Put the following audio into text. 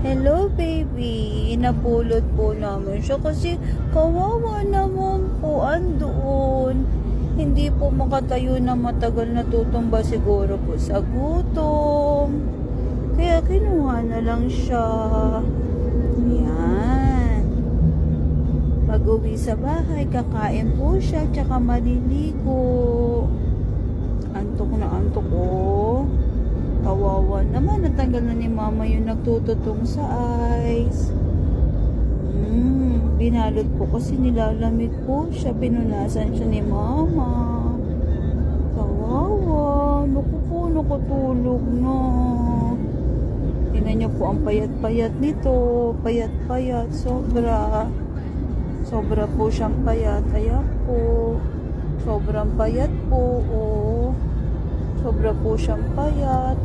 Hello, baby. Inapulot po namin siya kasi kawawa naman po andoon. Hindi po makatayo na matagal, natutumba siguro po sa gutom. Kaya kinuha na lang siya. Yan. Pag-uwi sa bahay, kakain po siya, tsaka maliligo. Antok na antok oh. Kawawa naman, natanggal na ni mama yung nagtututong sa ice. Binalot po kasi nilalamig po siya. Pinunasan siya ni mama. Kawawa. Naku po, nakatulog na. Tingnan niyo po ang payat-payat nito. Payat-payat. Sobra. Sobra po siyang payat. Ayan po. Sobrang payat po. Oh. Sobra po siyang payat.